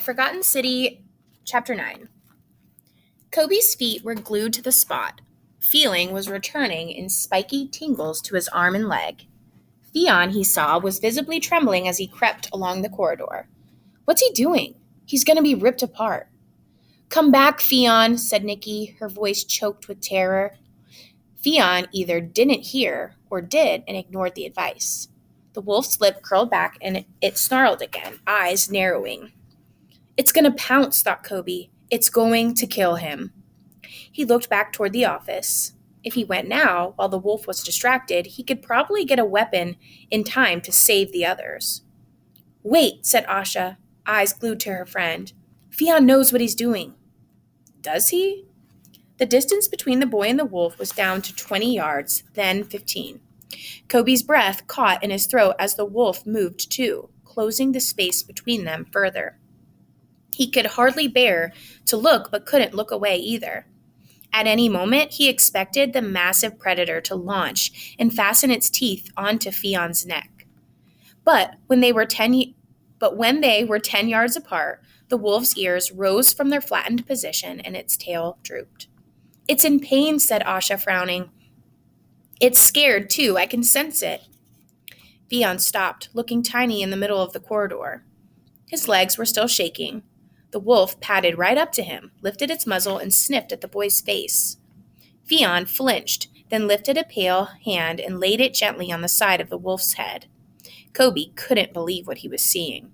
Forgotten City, Chapter 9. Kobe's feet were glued to the spot. Feeling was returning in spiky tingles to his arm and leg. Theon, he saw, was visibly trembling as he crept along the corridor. What's he doing? He's going to be ripped apart. Come back, Theon, said Nikki, her voice choked with terror. Theon either didn't hear or did and ignored the advice. The wolf's lip curled back and it snarled again, eyes narrowing. It's going to pounce, thought Kobe. It's going to kill him. He looked back toward the office. If he went now, while the wolf was distracted, he could probably get a weapon in time to save the others. Wait, said Asha, eyes glued to her friend. Theon knows what he's doing. Does he? The distance between the boy and the wolf was down to 20 yards, then 15. Kobe's breath caught in his throat as the wolf moved too, closing the space between them further. He could hardly bear to look but couldn't look away either. At any moment, he expected the massive predator to launch and fasten its teeth onto Theon's neck. But when they were 10 yards apart, the wolf's ears rose from their flattened position and its tail drooped. It's in pain, said Asha, frowning. It's scared, too. I can sense it. Theon stopped, looking tiny in the middle of the corridor. His legs were still shaking. The wolf padded right up to him, lifted its muzzle, and sniffed at the boy's face. Theon flinched, then lifted a pale hand and laid it gently on the side of the wolf's head. Kobe couldn't believe what he was seeing.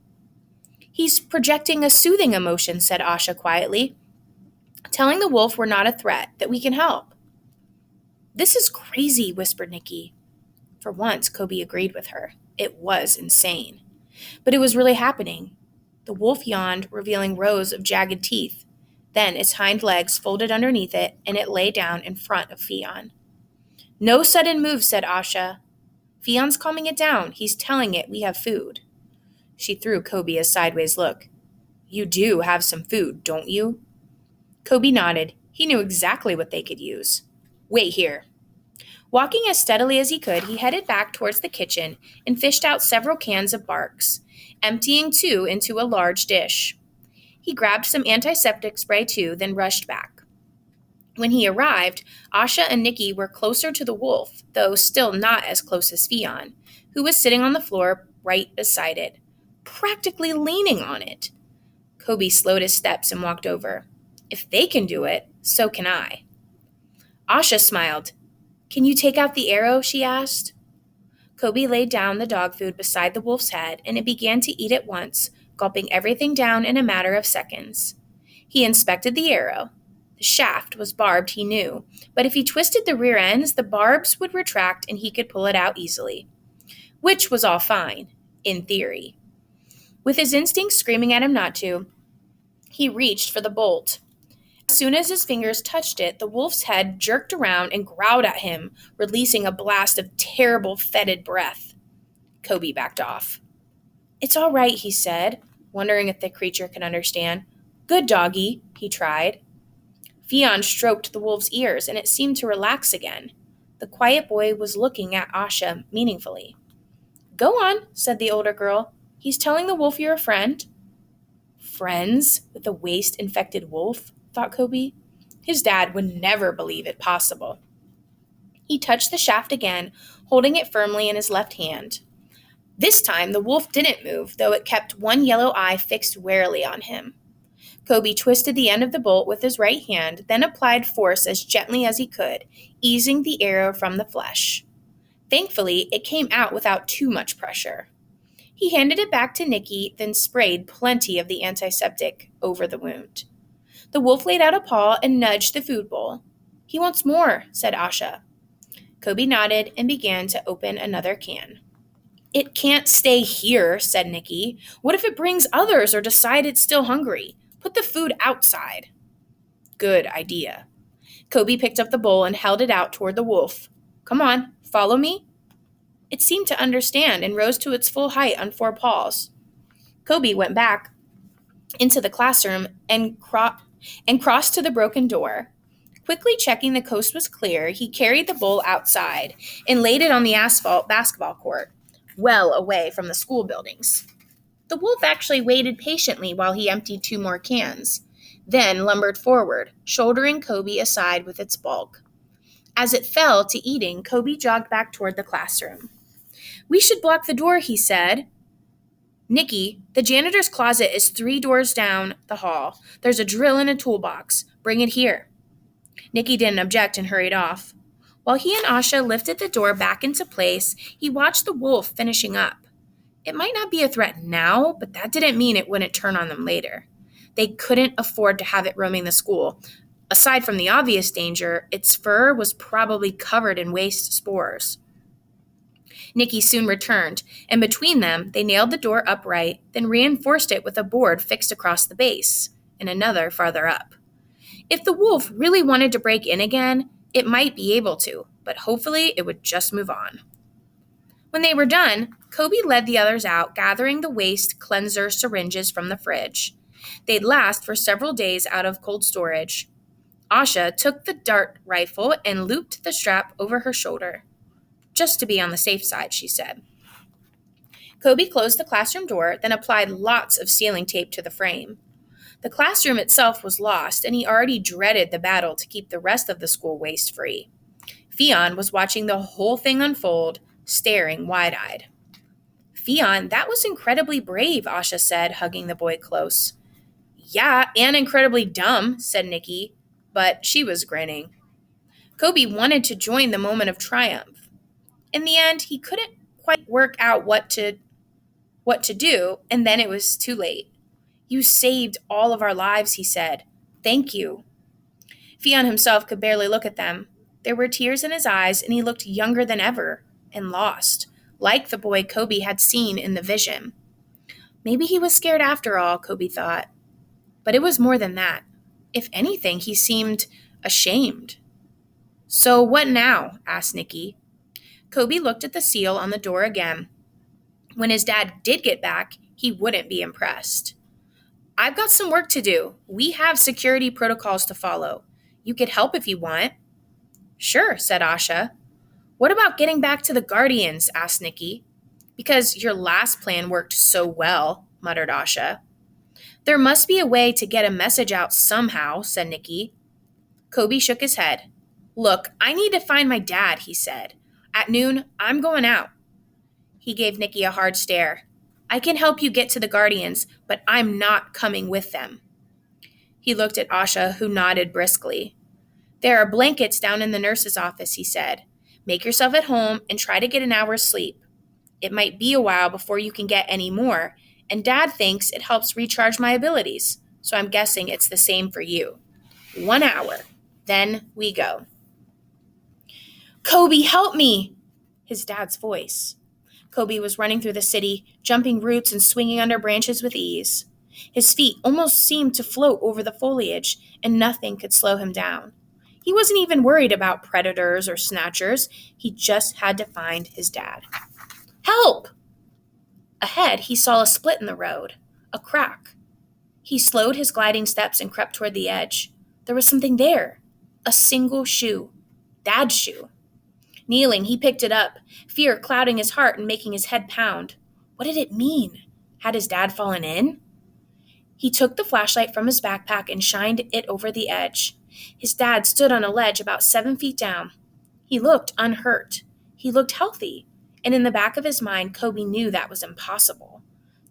He's projecting a soothing emotion, said Asha quietly, telling the wolf we're not a threat, that we can help. This is crazy, whispered Nikki. For once, Kobe agreed with her. It was insane. But it was really happening. The wolf yawned, revealing rows of jagged teeth. Then its hind legs folded underneath it, and it lay down in front of Theon. No sudden move, said Asha. Theon's calming it down. He's telling it we have food. She threw Kobe a sideways look. You do have some food, don't you? Kobe nodded. He knew exactly what they could use. Wait here. Walking as steadily as he could, he headed back towards the kitchen and fished out several cans of barks, emptying 2 into a large dish. He grabbed some antiseptic spray too, then rushed back. When he arrived, Asha and Nikki were closer to the wolf, though still not as close as Theon, who was sitting on the floor right beside it, practically leaning on it. Kobe slowed his steps and walked over. If they can do it, so can I. Asha smiled. Can you take out the arrow? She asked. Kobe laid down the dog food beside the wolf's head, and it began to eat at once, gulping everything down in a matter of seconds. He inspected the arrow. The shaft was barbed, he knew, but if he twisted the rear ends, the barbs would retract and he could pull it out easily. Which was all fine, in theory. With his instincts screaming at him not to, he reached for the bolt. As soon as his fingers touched it, the wolf's head jerked around and growled at him, releasing a blast of terrible, fetid breath. Kobe backed off. It's all right, he said, wondering if the creature could understand. Good doggy, he tried. Theon stroked the wolf's ears, and it seemed to relax again. The quiet boy was looking at Asha meaningfully. Go on, said the older girl. He's telling the wolf you're a friend. Friends with a waste-infected wolf? Thought Kobe. His dad would never believe it possible. He touched the shaft again, holding it firmly in his left hand. This time, the wolf didn't move, though it kept one yellow eye fixed warily on him. Kobe twisted the end of the bolt with his right hand, then applied force as gently as he could, easing the arrow from the flesh. Thankfully, it came out without too much pressure. He handed it back to Nikki, then sprayed plenty of the antiseptic over the wound. The wolf laid out a paw and nudged the food bowl. He wants more, said Asha. Kobe nodded and began to open another can. It can't stay here, said Nikki. What if it brings others or decides it's still hungry? Put the food outside. Good idea. Kobe picked up the bowl and held it out toward the wolf. Come on, follow me. It seemed to understand and rose to its full height on 4 paws. Kobe went back into the classroom and crossed to the broken door. Quickly checking the coast was clear, he carried the bowl outside and laid it on the asphalt basketball court, well away from the school buildings. The wolf actually waited patiently while he emptied 2 more cans, then lumbered forward, shouldering Kobe aside with its bulk. As it fell to eating, Kobe jogged back toward the classroom. "We should block the door," he said. "Nikki, the janitor's closet is 3 doors down the hall. There's a drill and a toolbox. Bring it here." Nikki didn't object and hurried off. While he and Asha lifted the door back into place, he watched the wolf finishing up. It might not be a threat now, but that didn't mean it wouldn't turn on them later. They couldn't afford to have it roaming the school. Aside from the obvious danger, its fur was probably covered in waste spores. Nikki soon returned, and between them, they nailed the door upright, then reinforced it with a board fixed across the base, and another farther up. If the wolf really wanted to break in again, it might be able to, but hopefully it would just move on. When they were done, Kobe led the others out, gathering the waste cleanser syringes from the fridge. They'd last for several days out of cold storage. Asha took the dart rifle and looped the strap over her shoulder. "Just to be on the safe side," she said. Kobe closed the classroom door, then applied lots of sealing tape to the frame. The classroom itself was lost, and he already dreaded the battle to keep the rest of the school waste-free. Fionn was watching the whole thing unfold, staring wide-eyed. "Fionn, that was incredibly brave," Asha said, hugging the boy close. "Yeah, and incredibly dumb," said Nikki, but she was grinning. Kobe wanted to join the moment of triumph. In the end, he couldn't quite work out what to do, and then it was too late. "You saved all of our lives," he said. "Thank you." Fionn himself could barely look at them. There were tears in his eyes, and he looked younger than ever, and lost, like the boy Kobe had seen in the vision. Maybe he was scared after all, Kobe thought. But it was more than that. If anything, he seemed ashamed. "So what now?" asked Nikki. Kobe looked at the seal on the door again. When his dad did get back, he wouldn't be impressed. "I've got some work to do. We have security protocols to follow. You could help if you want." "Sure," said Asha. "What about getting back to the Guardians?" asked Nikki. "Because your last plan worked so well," muttered Asha. "There must be a way to get a message out somehow," said Nikki. Kobe shook his head. "Look, I need to find my dad," he said. "At noon, I'm going out." He gave Nikki a hard stare. "I can help you get to the Guardians, but I'm not coming with them." He looked at Asha, who nodded briskly. "There are blankets down in the nurse's office," he said. "Make yourself at home and try to get an hour's sleep. It might be a while before you can get any more, and Dad thinks it helps recharge my abilities, so I'm guessing it's the same for you. 1 hour. Then we go." "Kobe, help me!" His dad's voice. Kobe was running through the city, jumping roots and swinging under branches with ease. His feet almost seemed to float over the foliage, and nothing could slow him down. He wasn't even worried about predators or snatchers. He just had to find his dad. "Help!" Ahead, he saw a split in the road, a crack. He slowed his gliding steps and crept toward the edge. There was something there. A single shoe. Dad's shoe. Kneeling, he picked it up, fear clouding his heart and making his head pound. What did it mean? Had his dad fallen in? He took the flashlight from his backpack and shined it over the edge. His dad stood on a ledge about 7 feet down. He looked unhurt. He looked healthy. And in the back of his mind, Kobe knew that was impossible.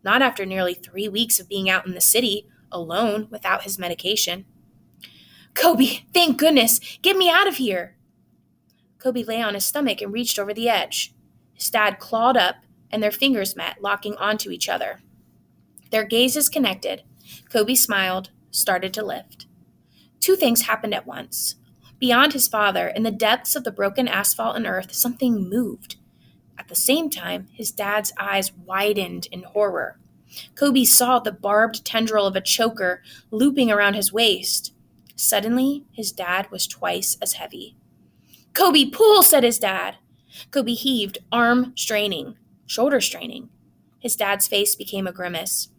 Not after nearly 3 weeks of being out in the city, alone, without his medication. "Kobe, thank goodness! Get me out of here!" Kobe lay on his stomach and reached over the edge. His dad clawed up, and their fingers met, locking onto each other. Their gazes connected. Kobe smiled, started to lift. 2 things happened at once. Beyond his father, in the depths of the broken asphalt and earth, something moved. At the same time, his dad's eyes widened in horror. Kobe saw the barbed tendril of a choker looping around his waist. Suddenly, his dad was twice as heavy. "Kobe, pull," said his dad. Kobe heaved, arm straining, shoulder straining. His dad's face became a grimace.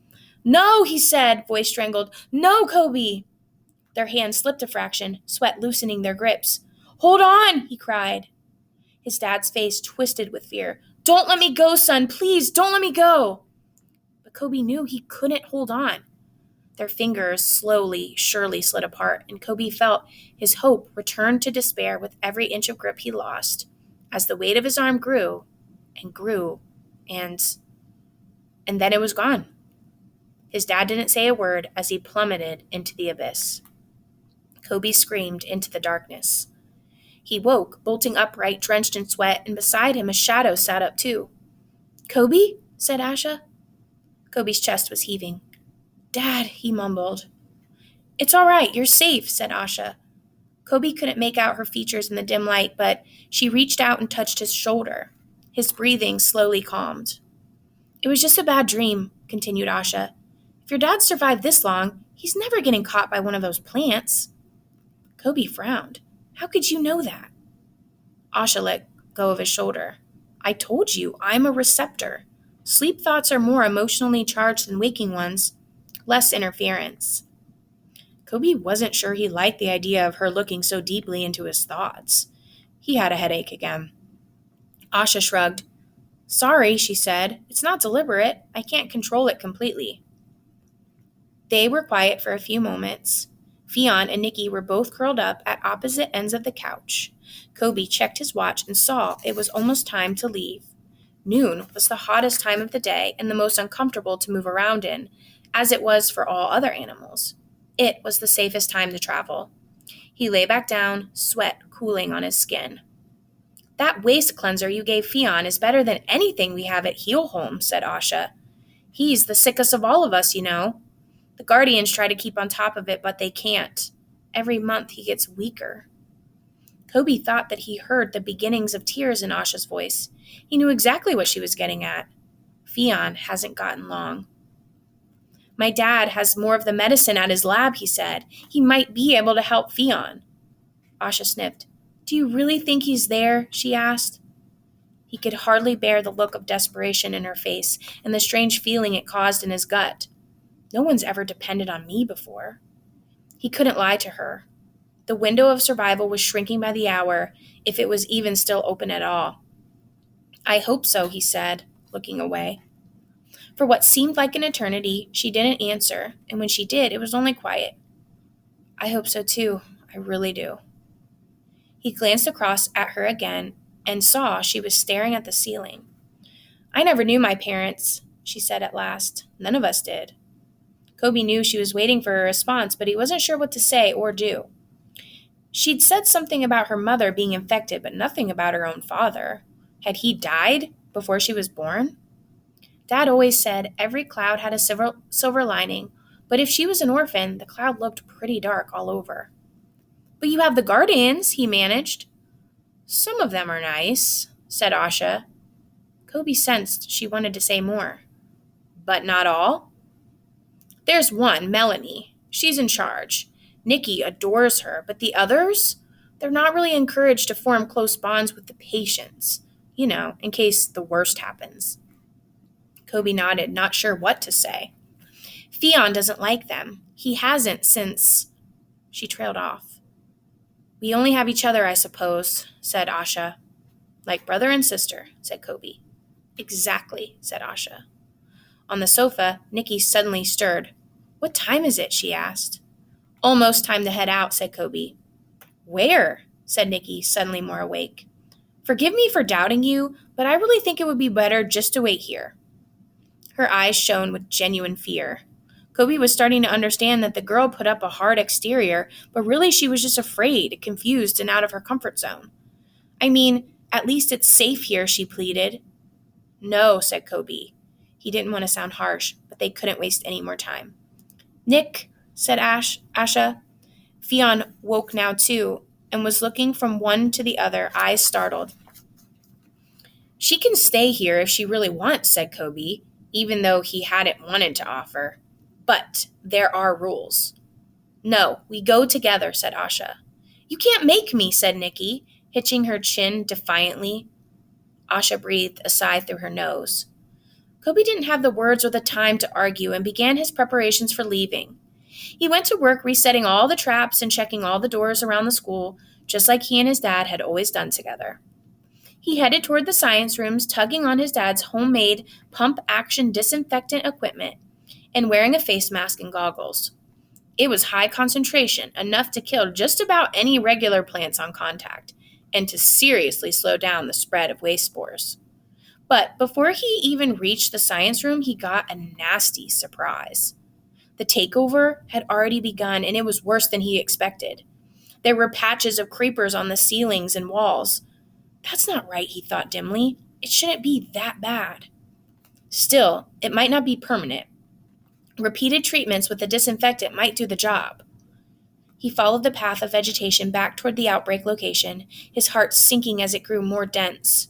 "No," he said, voice strangled. "No, Kobe." Their hands slipped a fraction, sweat loosening their grips. "Hold on," he cried. His dad's face twisted with fear. "Don't let me go, son. Please, don't let me go." but Kobe knew he couldn't hold on. Their fingers slowly, surely slid apart, and Kobe felt his hope return to despair with every inch of grip he lost, as the weight of his arm grew and grew, and then it was gone. His dad didn't say a word as he plummeted into the abyss. Kobe screamed into the darkness. He woke, bolting upright, drenched in sweat, and beside him a shadow sat up too. "Kobe?" said Asha. Kobe's chest was heaving. "Dad," he mumbled. "It's all right, you're safe," said Asha. Kobe couldn't make out her features in the dim light, but she reached out and touched his shoulder. His breathing slowly calmed. "It was just a bad dream," continued Asha. "If your dad survived this long, he's never getting caught by one of those plants." Kobe frowned. "How could you know that?" Asha let go of his shoulder. "I told you, I'm a receptor. Sleep thoughts are more emotionally charged than waking ones. Less interference." Kobe wasn't sure he liked the idea of her looking so deeply into his thoughts. He had a headache again. Asha shrugged. "Sorry," she said. "It's not deliberate. I can't control it completely." They were quiet for a few moments. Fionn and Nikki were both curled up at opposite ends of the couch. Kobe checked his watch and saw it was almost time to leave. Noon was the hottest time of the day and the most uncomfortable to move around in, as it was for all other animals. It was the safest time to travel. He lay back down, sweat cooling on his skin. "That waist cleanser you gave Fionn is better than anything we have at Heelholm," said Asha. "He's the sickest of all of us, you know. The Guardians try to keep on top of it, but they can't. Every month he gets weaker." Kobe thought that he heard the beginnings of tears in Asha's voice. He knew exactly what she was getting at. Fionn hasn't gotten long. "My dad has more of the medicine at his lab," he said. "He might be able to help Fionn." Asha sniffed. "Do you really think he's there?" she asked. He could hardly bear the look of desperation in her face and the strange feeling it caused in his gut. No one's ever depended on me before. He couldn't lie to her. The window of survival was shrinking by the hour, if it was even still open at all. "I hope so," he said, looking away. For what seemed like an eternity, she didn't answer, and when she did, it was only quiet. "I hope so too. I really do." He glanced across at her again and saw she was staring at the ceiling. "I never knew my parents," she said at last. "None of us did." Kobe knew she was waiting for a response, but he wasn't sure what to say or do. She'd said something about her mother being infected, but nothing about her own father. Had he died before she was born? Dad always said every cloud had a silver lining, but if she was an orphan, the cloud looked pretty dark all over. "But you have the Guardians," he managed. "Some of them are nice," said Asha. Kobe sensed she wanted to say more. "But not all?" "There's one, Melanie. She's in charge. Nikki adores her, but the others? They're not really encouraged to form close bonds with the patients, in case the worst happens." Kobe nodded, not sure what to say. "Fionn doesn't like them. He hasn't since—" She trailed off. "We only have each other, I suppose," said Asha. "Like brother and sister," said Kobe. "Exactly," said Asha. On the sofa, Nikki suddenly stirred. "What time is it?" she asked. "Almost time to head out," said Kobe. "Where?" said Nikki, suddenly more awake. "Forgive me for doubting you, but I really think it would be better just to wait here." Her eyes shone with genuine fear. Kobe was starting to understand that the girl put up a hard exterior, but really she was just afraid, confused, and out of her comfort zone. "I mean, at least it's safe here," she pleaded. "No," said Kobe. He didn't want to sound harsh, but they couldn't waste any more time. "Nick," said Asha. Fionn woke now too, and was looking from one to the other, eyes startled. "She can stay here if she really wants," said Kobe, even though he hadn't wanted to offer. "But there are rules." "No, we go together," said Asha. "You can't make me," said Nikki, hitching her chin defiantly. Asha breathed a sigh through her nose. Kobe didn't have the words or the time to argue and began his preparations for leaving. He went to work resetting all the traps and checking all the doors around the school, just like he and his dad had always done together. He headed toward the science rooms, tugging on his dad's homemade pump action disinfectant equipment and wearing a face mask and goggles. It was high concentration, enough to kill just about any regular plants on contact, and to seriously slow down the spread of waste spores. But before he even reached the science room, he got a nasty surprise. The takeover had already begun, and it was worse than he expected. There were patches of creepers on the ceilings and walls. That's not right, he thought dimly. It shouldn't be that bad. Still, it might not be permanent. Repeated treatments with the disinfectant might do the job. He followed the path of vegetation back toward the outbreak location, his heart sinking as it grew more dense.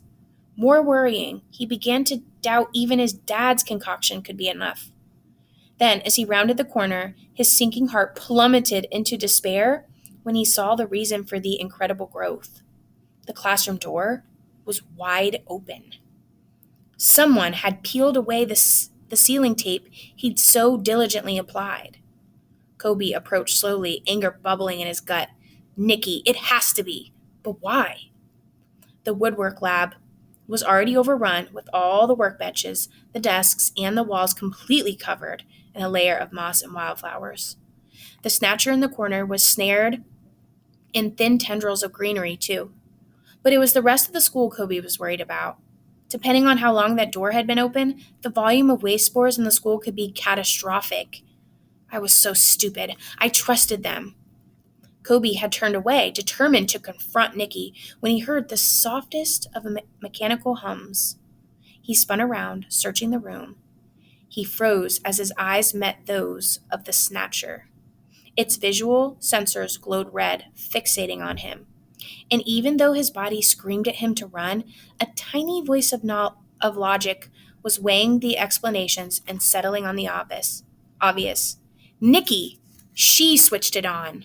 More worrying, he began to doubt even his dad's concoction could be enough. Then, as he rounded the corner, his sinking heart plummeted into despair when he saw the reason for the incredible growth. The classroom door was wide open. Someone had peeled away the ceiling tape he'd so diligently applied. Kobe approached slowly, anger bubbling in his gut. Nikki, it has to be. But why? The woodwork lab was already overrun with all the workbenches, the desks, and the walls completely covered in a layer of moss and wildflowers. The snatcher in the corner was snared in thin tendrils of greenery, too. But it was the rest of the school Kobe was worried about. Depending on how long that door had been open, the volume of waste spores in the school could be catastrophic. I was so stupid. I trusted them. Kobe had turned away, determined to confront Nikki, when he heard the softest of mechanical hums. He spun around, searching the room. He froze as his eyes met those of the snatcher. Its visual sensors glowed red, fixating on him. And even though his body screamed at him to run, a tiny voice of logic was weighing the explanations and settling on the obvious. Nikki! She switched it on.